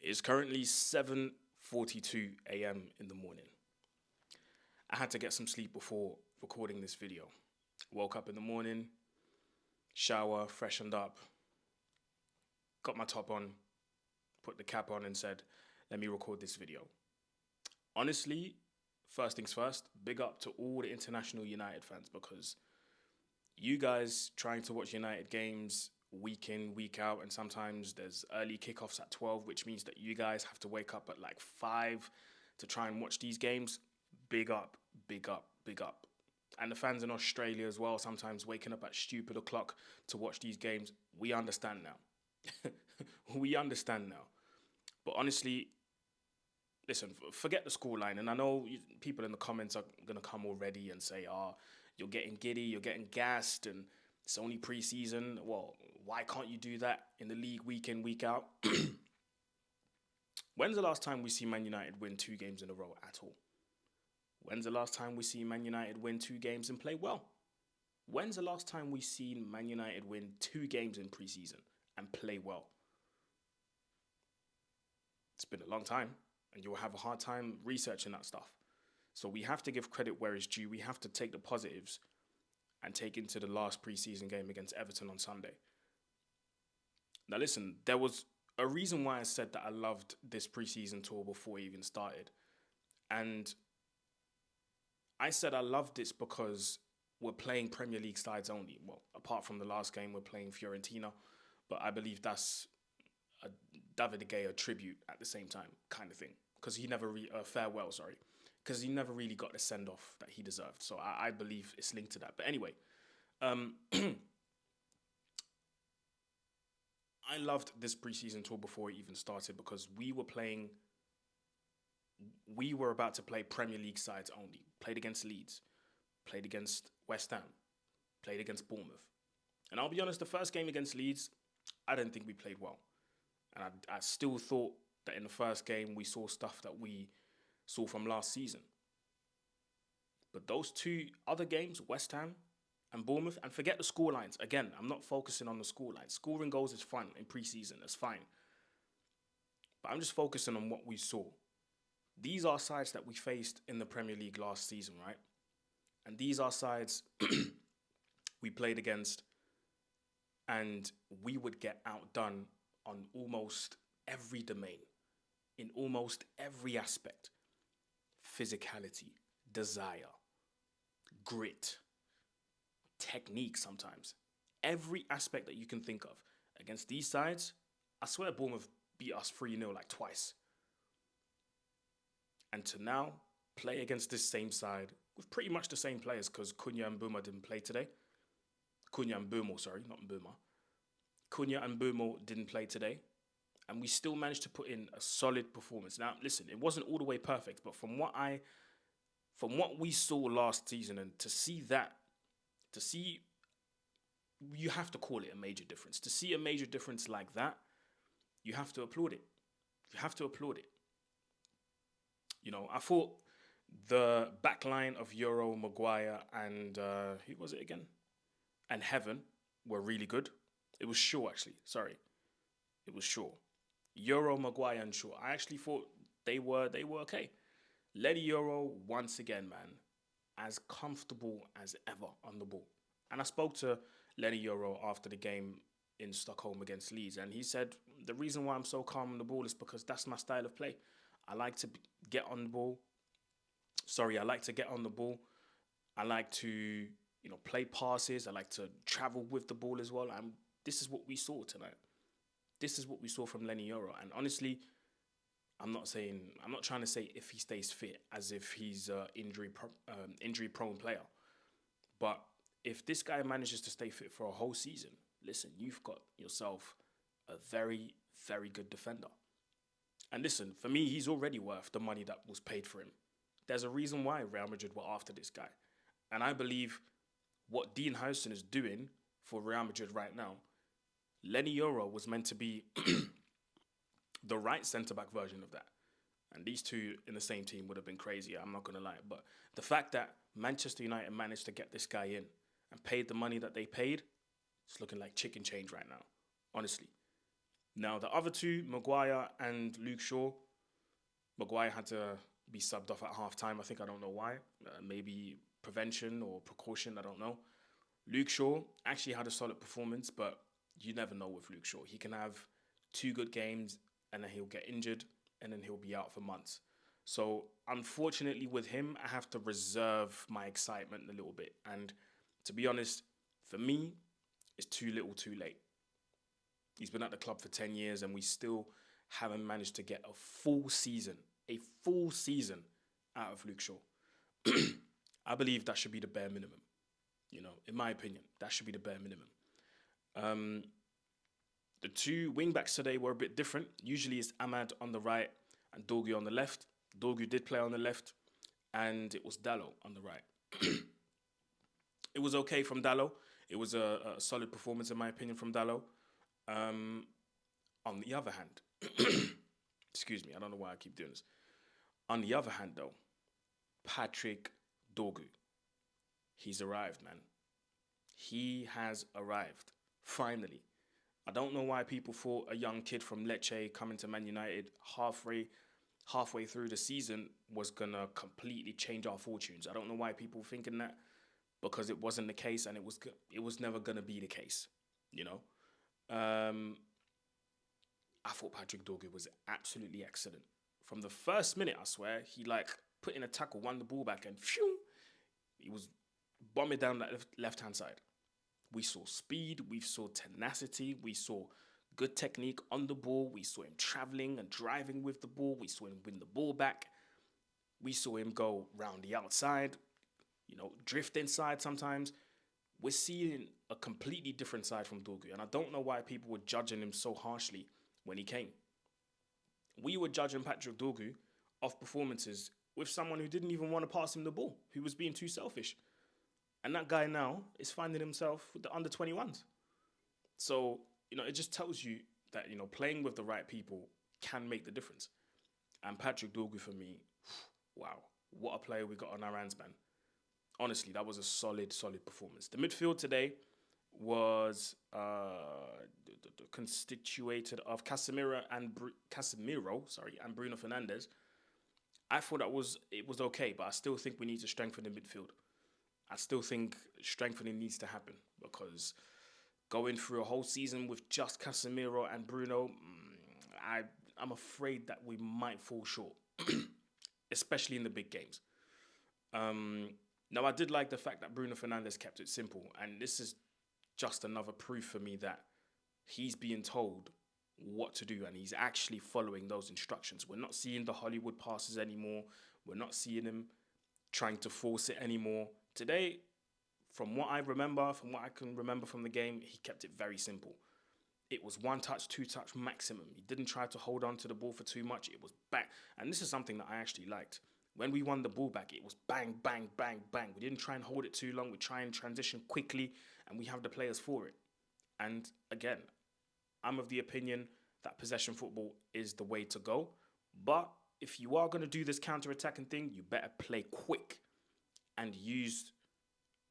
It's currently 7:42 a.m. in the morning. I had to get some sleep before recording this video. Woke up in the morning, shower, freshened up, got my top on, put the cap on and said, let me record this video. Honestly, first things first, big up to all the international United fans, because you guys trying to watch United games week in, week out, and sometimes there's early kickoffs at 12, which means that you guys have to wake up at like 5 to try and watch these games. Big up, big up, big up. And the fans in Australia as well, sometimes waking up at stupid o'clock to watch these games. We understand now. We understand now. But honestly, listen, forget the scoreline. And I know people in the comments are going to come already and say, you're getting giddy, you're getting gassed, and it's only pre-season. Well, why can't you do that in the league week in, week out? When's the last time we see Man United win 2 games in a row at all? When's the last time we see Man United win 2 games and play well? When's the last time we seen Man United win 2 games in pre-season and play well? It's been a long time, and you'll have a hard time researching that stuff. So we have to give credit where it's due. We have to take the positives and take into the last pre-season game against Everton on Sunday. Now listen, there was a reason why I said that I loved this pre-season tour before it even started. And I said I loved this because we're playing Premier League sides only. Well, apart from the last game, we're playing Fiorentina. But I believe that's a David De Gea tribute at the same time, kind of thing. Because he never, because he never really got the send-off that he deserved. So I believe it's linked to that. But anyway, I loved this preseason tour before it even started because we were about to play Premier League sides only. Played against Leeds, played against West Ham, played against Bournemouth. And I'll be honest, the first game against Leeds, I didn't think we played well. And I still thought that in the first game we saw stuff that we saw from last season. But those 2 other games, West Ham and Bournemouth, and forget the scorelines. Again, I'm not focusing on the scorelines. Scoring goals is fun in pre-season, that's fine. But I'm just focusing on what we saw. These are sides that we faced in the Premier League last season, right? And these are sides we played against, and we would get outdone on almost every domain, in almost every aspect. Physicality, desire, grit, technique sometimes. Every aspect that you can think of. Against these sides, I swear Bournemouth beat us 3-0 like twice. And to now play against this same side with pretty much the same players, because Cunha and Mbeumo didn't play today. Cunha and Mbeumo, sorry, not Mbeumo. Cunha and Mbeumo didn't play today. And we still managed to put in a solid performance. Now, listen, it wasn't all the way perfect, but from what we saw last season, and you have to call it a major difference. To see a major difference like that, you have to applaud it. You have to applaud it. You know, I thought the backline of Euro, Maguire, and who was it again? And Heaven were really good. It was Shaw, actually. Sorry. It was Shaw. Euro, Maguire, and Shaw. I actually thought they were okay. Lenny Euro, once again, man, as comfortable as ever on the ball. And I spoke to Lenny Euro after the game in Stockholm against Leeds, and he said, the reason why I'm so calm on the ball is because that's my style of play. I like to get on the ball. I like to get on the ball. I like to, play passes. I like to travel with the ball as well. And this is what we saw tonight. This is what we saw from Lenny Euro. And honestly, I'm not trying to say if he stays fit as if he's an injury-prone player. But if this guy manages to stay fit for a whole season, listen, you've got yourself a very, very good defender. And listen, for me, he's already worth the money that was paid for him. There's a reason why Real Madrid were after this guy. And I believe what Dean Howson is doing for Real Madrid right now, Lenny Euro was meant to be the right centre-back version of that. And these 2 in the same team would have been crazy, I'm not going to lie. But the fact that Manchester United managed to get this guy in and paid the money that they paid, it's looking like chicken change right now, honestly. Now, the other two, Maguire and Luke Shaw, Maguire had to be subbed off at half time. I think I don't know why. Maybe prevention or precaution. I don't know. Luke Shaw actually had a solid performance, but you never know with Luke Shaw. He can have two good games and then he'll get injured and then he'll be out for months. So unfortunately with him, I have to reserve my excitement a little bit. And to be honest, for me, it's too little too late. He's been at the club for 10 years and we still haven't managed to get a full season out of Luke Shaw. I believe that should be the bare minimum. In my opinion, that should be the bare minimum. The two wingbacks today were a bit different. Usually it's Ahmad on the right and Dorgu on the left. Dorgu did play on the left, and it was Dallo on the right. It was okay from Dallo. It was a solid performance, in my opinion, from Dallo. On the other hand, excuse me, I don't know why I keep doing this. On the other hand, though, Patrick Dorgu, he's arrived, man. He has arrived, finally. I don't know why people thought a young kid from Lecce coming to Man United halfway through the season was going to completely change our fortunes. I don't know why people were thinking that, because it wasn't the case and it was never going to be the case, I thought Patrick Dorgu was absolutely excellent. From the first minute, I swear, he put in a tackle, won the ball back and phew, he was bombing down that left-hand side. We saw speed, we saw tenacity, we saw good technique on the ball, we saw him travelling and driving with the ball, we saw him win the ball back, we saw him go round the outside, drift inside sometimes. We're seeing a completely different side from Dorgu, and I don't know why people were judging him so harshly when he came. We were judging Patrick Dorgu off performances with someone who didn't even want to pass him the ball, who was being too selfish. And that guy now is finding himself with the under-21s. So, it just tells you that, playing with the right people can make the difference. And Patrick Dorgu, for me, wow, what a player we got on our hands, man. Honestly, that was a solid performance. The midfield today was constituted of Casemiro and Bruno Fernandes. I thought it was okay, but I still think we need to strengthen the midfield. I still think strengthening needs to happen, because going through a whole season with just Casemiro and Bruno, I'm afraid that we might fall short, especially in the big games. Now, I did like the fact that Bruno Fernandes kept it simple, and this is just another proof for me that he's being told what to do and he's actually following those instructions. We're not seeing the Hollywood passes anymore. We're not seeing him trying to force it anymore. Today, from what I can remember from the game, he kept it very simple. It was one touch, two touch maximum. He didn't try to hold on to the ball for too much. It was back. And this is something that I actually liked. When we won the ball back, it was bang, bang, bang, bang. We didn't try and hold it too long. We try and transition quickly, and we have the players for it. And again, I'm of the opinion that possession football is the way to go. But if you are going to do this counter-attacking thing, you better play quick and use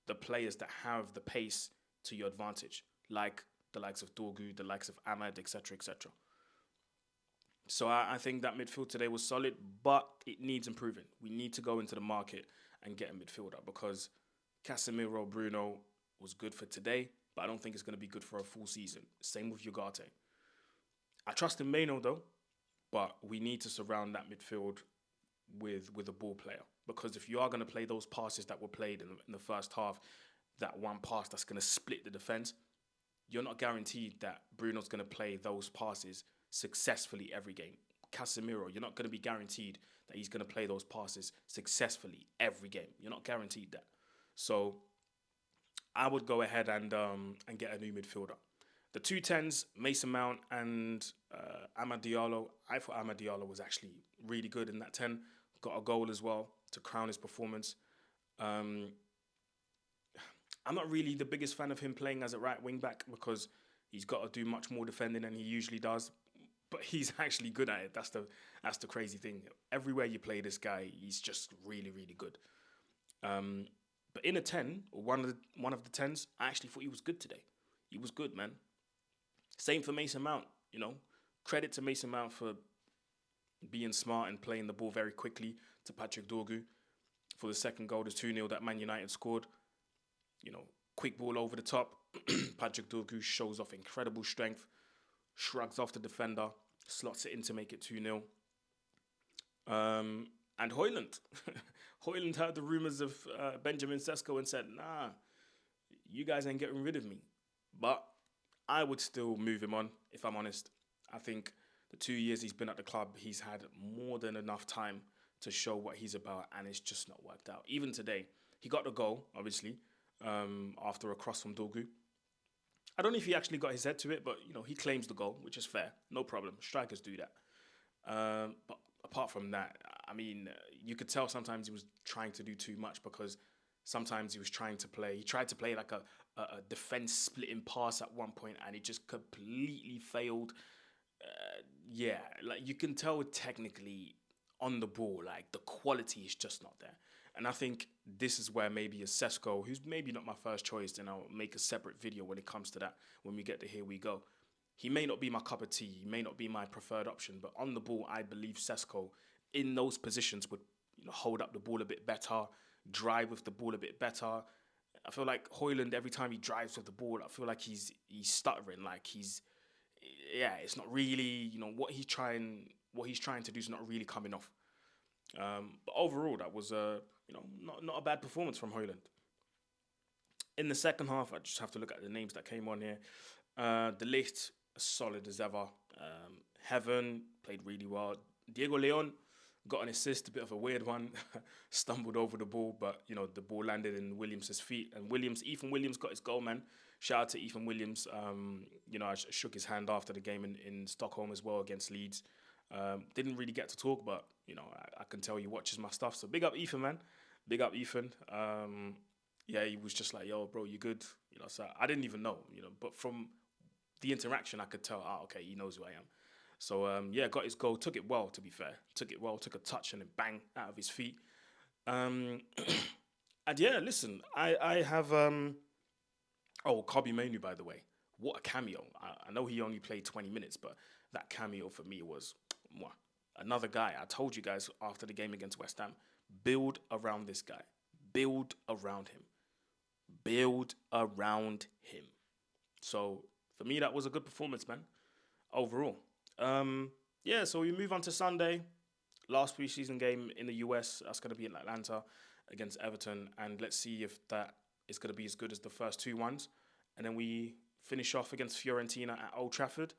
the players that have the pace to your advantage, like the likes of Dorgu, the likes of Ahmad, etc., etc. So I think that midfield today was solid, but it needs improving. We need to go into the market and get a midfielder, because Casemiro, Bruno was good for today, but I don't think it's going to be good for a full season. Same with Ugarte. I trust in Maino though, but we need to surround that midfield with a ball player, because if you are going to play those passes that were played in the first half, that one pass that's going to split the defense, you're not guaranteed that Bruno's going to play those passes successfully every game. Casemiro, you're not going to be guaranteed that he's going to play those passes successfully every game. You're not guaranteed that. So I would go ahead and get a new midfielder. The 2 10s, Mason Mount and Amad Diallo. I thought Amad Diallo was actually really good in that 10. Got a goal as well to crown his performance. I'm not really the biggest fan of him playing as a right wing back, because he's got to do much more defending than he usually does. But he's actually good at it. That's the crazy thing. Everywhere you play this guy, he's just really, really good. But in a 10, or one of the 10s, I actually thought he was good today. He was good, man. Same for Mason Mount, Credit to Mason Mount for being smart and playing the ball very quickly to Patrick Dorgu for the second goal, the 2-0 that Man United scored. You know, quick ball over the top. Patrick Dorgu shows off incredible strength, shrugs off the defender, slots it in to make it 2-0. And Højlund. Højlund heard the rumours of Benjamin Sesko and said, nah, you guys ain't getting rid of me. But I would still move him on, if I'm honest. I think the 2 years he's been at the club, he's had more than enough time to show what he's about, and it's just not worked out. Even today, he got the goal, obviously, after a cross from Dorgu. I don't know if he actually got his head to it, but, you know, he claims the goal, which is fair. No problem. Strikers do that. But apart from that, I mean, you could tell sometimes he was trying to do too much, because sometimes he tried to play like a defense splitting pass at one point, and it just completely failed. Yeah, like you can tell technically on the ball, like the quality is just not there. And I think this is where maybe a Sesko, who's maybe not my first choice, and I'll make a separate video when it comes to that, when we get to Here We Go. He may not be my cup of tea, he may not be my preferred option, but on the ball, I believe Sesko in those positions would, you know, hold up the ball a bit better, drive with the ball a bit better. I feel like Højlund, every time he drives with the ball, I feel like he's stuttering, like it's not really, you know, what he's trying to do is not really coming off. But overall, that was not a bad performance from Højlund. In the second half, I just have to look at the names that came on here. De Ligt, as solid as ever. Heaven played really well. Diego Leon got an assist, a bit of a weird one. Stumbled over the ball, but, you know, the ball landed in Williams' feet. And Ethan Williams got his goal, man. Shout out to Ethan Williams. You know, I shook his hand after the game in Stockholm as well against Leeds. Didn't really get to talk, but, you know, I can tell he watches my stuff. So big up Ethan, man. Big up Ethan. Yeah, he was just like, yo, bro, you good? You know, so I didn't even know, you know, but from the interaction, I could tell, okay, he knows who I am. So, yeah, got his goal. Took it well, to be fair. Took a touch and then bang, out of his feet. And yeah, listen, I have... Kobbie Mainoo, by the way. What a cameo. I know he only played 20 minutes, but that cameo for me was another guy. I told you guys after the game against West Ham, build around this guy. Build around him. Build around him. So, for me, that was a good performance, man, overall. Yeah, so we move on to Sunday. Last preseason game in the US. That's going to be in Atlanta against Everton. And let's see if that is going to be as good as the first two ones. And then we finish off against Fiorentina at Old Trafford.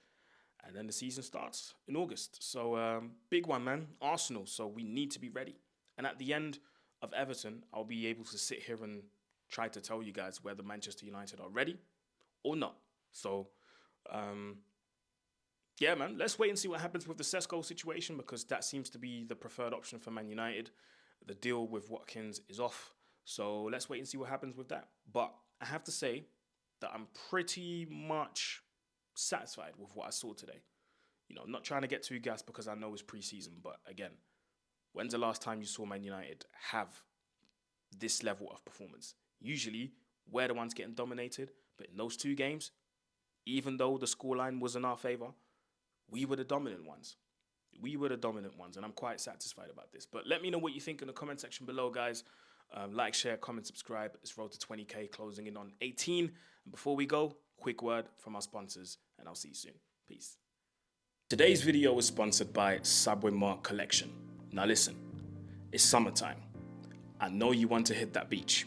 And then the season starts in August. So, big one, man. Arsenal. So we need to be ready. And at the end of Everton, I'll be able to sit here and try to tell you guys whether Manchester United are ready or not. So, yeah, man, let's wait and see what happens with the Sesko situation, because that seems to be the preferred option for Man United. The deal with Watkins is off. So let's wait and see what happens with that. But I have to say that I'm pretty much satisfied with what I saw today. You know, I'm not trying to get too gassed because I know it's preseason. But again, when's the last time you saw Man United have this level of performance? Usually, we're the ones getting dominated. But in those two games, even though the scoreline was in our favour, we were the dominant ones. We were the dominant ones, and I'm quite satisfied about this. But let me know what you think in the comment section below, guys. Like, share, comment, subscribe. It's road to 20k, closing in on 18. And before we go, quick word from our sponsors, and I'll see you soon. Peace. Today's video is sponsored by Subway Mark Collection. Now listen, it's summertime. I know you want to hit that beach.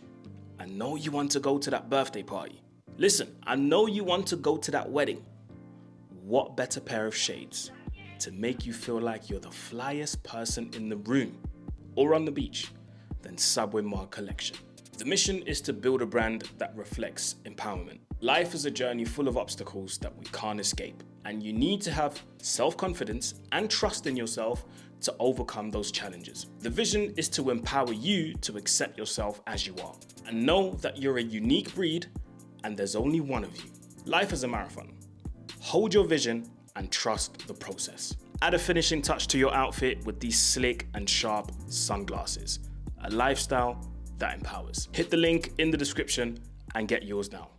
I know you want to go to that birthday party. Listen, I know you want to go to that wedding. What better pair of shades to make you feel like you're the flyest person in the room or on the beach than Subway Mark Collection? The mission is to build a brand that reflects empowerment. Life is a journey full of obstacles that we can't escape, and you need to have self-confidence and trust in yourself to overcome those challenges. The vision is to empower you to accept yourself as you are and know that you're a unique breed and there's only one of you. Life is a marathon. Hold your vision and trust the process. Add a finishing touch to your outfit with these slick and sharp sunglasses. A lifestyle that empowers. Hit the link in the description and get yours now.